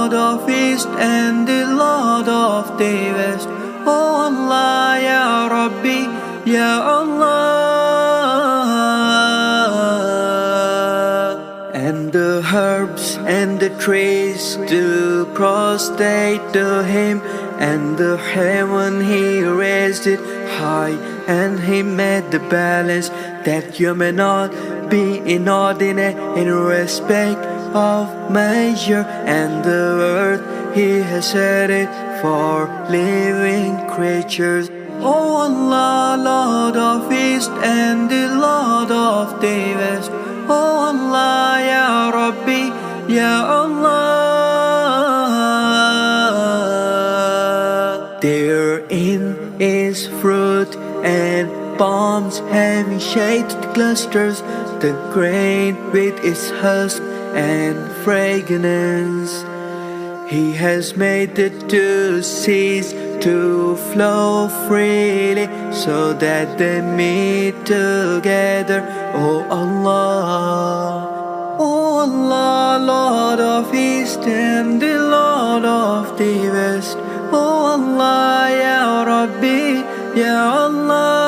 Lord of East and the Lord of the West. Oh Allah, Ya Rabbi, Ya Allah. And the herbs and the trees do prostrate to him, and the heaven he raised it high, and he made the balance that you may not be inordinate in respect of measure, and the earth he has set it for living creatures. Oh Allah, Lord of East and the Lord of the West. Oh Allah, Ya Rabbi, Ya Allah. Therein is fruit and palms having shaded clusters, the grain with its husk and fragrance. He has made the two seas to flow freely, so that they meet together. Oh Allah, oh Allah, Lord of East and the Lord of the West. Oh Allah, Ya Rabbi, Ya Allah.